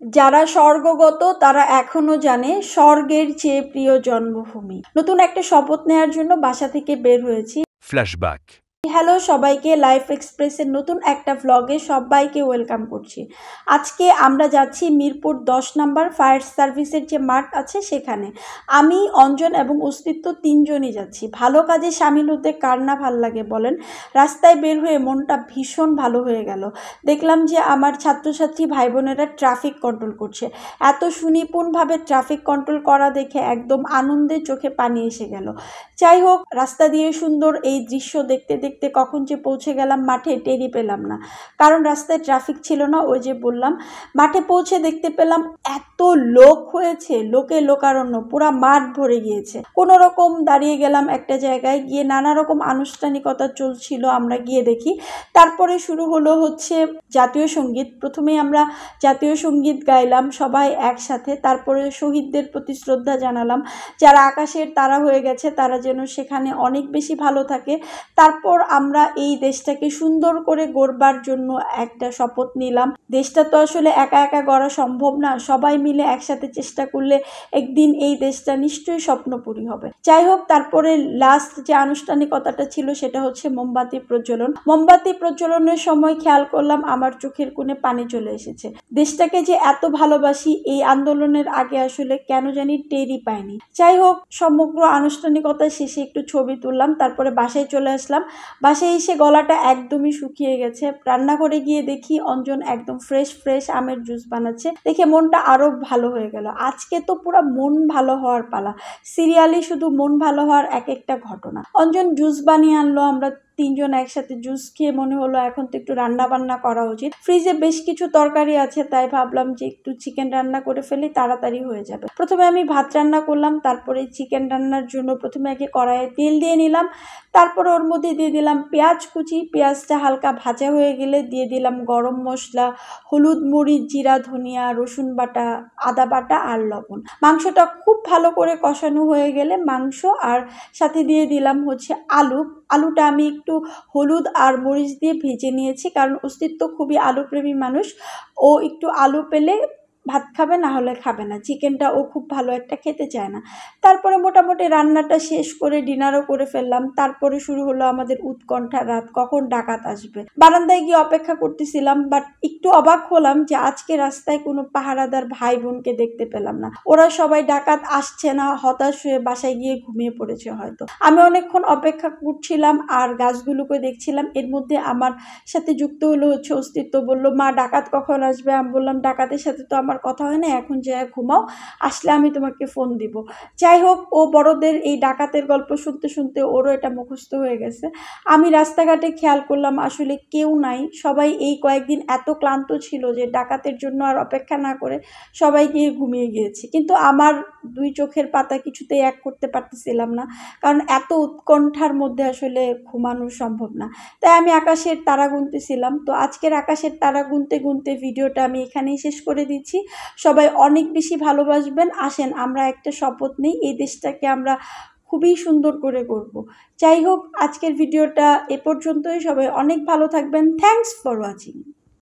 যারা স্বর্গগত তারা এখনো জানে স্বর্গের চেয়ে প্রিয় জন্মভূমি। নতুন একটা শপথ নেয়ার জন্য বাসা থেকে বের হয়েছি। ফ্ল্যাশব্যাক। হ্যালো সবাইকে, লাইফ এক্সপ্রেসের নতুন একটা ভ্লগে সবাইকে ওয়েলকাম করছি। আজকে আমরা যাচ্ছি মিরপুর 10 নম্বর ফায়ার সার্ভিসের যে মাঠ আছে সেখানে। আমি, অঞ্জন এবং অস্তিত্ব তিনজনই যাচ্ছি। ভালো কাজে সামিল হতে কার না ভাল লাগে বলেন। রাস্তায় বের হয়ে মনটা ভীষণ ভালো হয়ে গেল। দেখলাম যে আমার ছাত্রছাত্রী ভাই বোনেরা ট্রাফিক কন্ট্রোল করছে। এত সুনিপুণভাবে ট্রাফিক কন্ট্রোল করা দেখে একদম আনন্দে চোখে পানি এসে গেল। যাই হোক, রাস্তা দিয়ে সুন্দর এই দৃশ্য দেখতে দেখতে কখন যে পৌঁছে গেলাম মাঠে টেরই পেলাম না, কারণ রাস্তায় ট্রাফিক ছিল না। ওই যে বললাম, মাঠে পৌঁছে দেখতে পেলাম এত লোক হয়েছে, লোকে লোকারণ্য, পুরা মাঠ ভরে গিয়েছে। কোনো রকম দাঁড়িয়ে গেলাম একটা জায়গায়, গিয়ে নানা রকম আনুষ্ঠানিকতা চলছিল, আমরা গিয়ে দেখি। তারপরে শুরু হলো হচ্ছে জাতীয় সঙ্গীত। প্রথমেই আমরা জাতীয় সঙ্গীত গাইলাম সবাই একসাথে। তারপরে শহীদদের প্রতি শ্রদ্ধা জানালাম, যারা আকাশের তারা হয়ে গেছে তারা যেন সেখানে অনেক বেশি ভালো থাকে। তারপর আমরা এই দেশটাকে সুন্দর করে গড়বার জন্য একটা শপথ নিলাম। দেশটা তো আসলে একা একা গড়া সম্ভব না, সবাই মিলে একসাথে চেষ্টা করলে একদিন এই দেশটা নিশ্চয়ই স্বপ্নপুরী হবে। যাই হোক, তারপরে লাস্ট যে আনুষ্ঠানিকতাটা ছিল সেটা হচ্ছে মোমবাতি প্রজ্বলন। মোমবাতি প্রজ্বলনের সময় খেয়াল করলাম আমার চোখের কোণে পানি চলে এসেছে। দেশটাকে যে এত ভালোবাসি এই আন্দোলনের আগে আসলে কেন জানি টেরই পাইনি। যাই হোক, সমগ্র আনুষ্ঠানিকতা শেষে একটু ছবি তুললাম, তারপরে বাসায় চলে আসলাম। বাসায় এসে গলাটা একদমই শুকিয়ে গেছে। রান্নাঘরে গিয়ে দেখি অঞ্জন একদম ফ্রেশ আমের জুস বানাচ্ছে, দেখে মনটা আরো ভালো হয়ে গেল। আজকে তো পুরো মন ভালো হওয়ার পালা। সিরিয়ালি শুধু মন ভালো হওয়ার এক একটা ঘটনা। অঞ্জন জুস বানিয়ে আনলো, আমরা তিনজন একসাথে জুস খেয়ে মনে হলো এখন তো একটু রান্না বান্না করা উচিত। ফ্রিজে বেশ কিছু তরকারি আছে, তাই ভাবলাম যে একটু চিকেন রান্না করে ফেলি, তাড়াতাড়ি হয়ে যাবে। প্রথমে আমি ভাত রান্না করলাম, তারপরে চিকেন রান্নার জন্য প্রথমে আগে কড়াইয়ে তেল দিয়ে নিলাম, তারপরে ওর মধ্যে দিয়ে দিলাম পেঁয়াজ কুচি। পেঁয়াজটা হালকা ভাজা হয়ে গেলে দিয়ে দিলাম গরম মশলা, হলুদ, মরিচ, জিরা, ধনিয়া, রসুন বাটা, আদা বাটা আর লবণ। মাংসটা খুব ভালো করে কষানো হয়ে গেলে মাংস আর সাথে দিয়ে দিলাম হচ্ছে আলুটা আমি একটু হলুদ আর মরিচ দিয়ে ভেজে নিয়েছি, কারণ অস্তিত্ব খুবই আলুপ্রেমী মানুষ। ও একটু আলু পেলে ভাত খাবে, না হলে খাবে না। চিকেনটা ও খুব ভালো একটা খেতে চায় না। তারপরে মোটামুটি রান্নাটা শেষ করে ডিনারও করে ফেললাম। তারপরে শুরু হলো আমাদের উৎকণ্ঠা রাত, কখন ডাকাত আসবে। বারান্দায় গিয়ে অপেক্ষা করতেছিলাম, বাট একটু অবাক হলাম যে আজকে রাস্তায় কোনো পাহারাদার ভাই বোনকে দেখতে পেলাম না। ওরা সবাই ডাকাত আসছে না হতাশ হয়ে বাসায় গিয়ে ঘুমিয়ে পড়েছে হয়তো। আমি অনেকক্ষণ অপেক্ষা করছিলাম আর গাছগুলোকে দেখছিলাম। এর মধ্যে আমার সাথে যুক্ত হলো হচ্ছে অস্তিত্ব, বলল মা ডাকাত কখন আসবে। আমি বললাম ডাকাতের সাথে তো আমার কথা হয় না, এখন যায় ঘুমাও, আসলে আমি তোমাকে ফোন দিব। যাই হোক, ও বড়দের এই ডাকাতের গল্প শুনতে শুনতে ওরও এটা মুখস্থ হয়ে গেছে। আমি রাস্তাঘাটে খেয়াল করলাম আসলে কেউ নাই, সবাই এই কয়েকদিন এত ক্লান্ত ছিল যে ডাকাতের জন্য আর অপেক্ষা না করে সবাই গিয়ে ঘুমিয়ে গিয়েছে। কিন্তু আমার দুই চোখের পাতা কিছুতেই এক করতে পারতেছিলাম না, কারণ এত উৎকণ্ঠার মধ্যে আসলে ঘুমানো সম্ভব না। তাই আমি আকাশের তারা গুনতেছিলাম। তো আজকের আকাশের তারা গুনতে গুনতে ভিডিওটা আমি এখানেই শেষ করে দিচ্ছি। সবাই অনেক বেশি ভালোবাসবেন। আসেন আমরা একটা শপথ নিই, এই দেশটাকে আমরা খুবই সুন্দর করে করব। যাই হোক, আজকের ভিডিওটা এ পর্যন্তই। সবাই অনেক ভালো থাকবেন। Thanks for watching.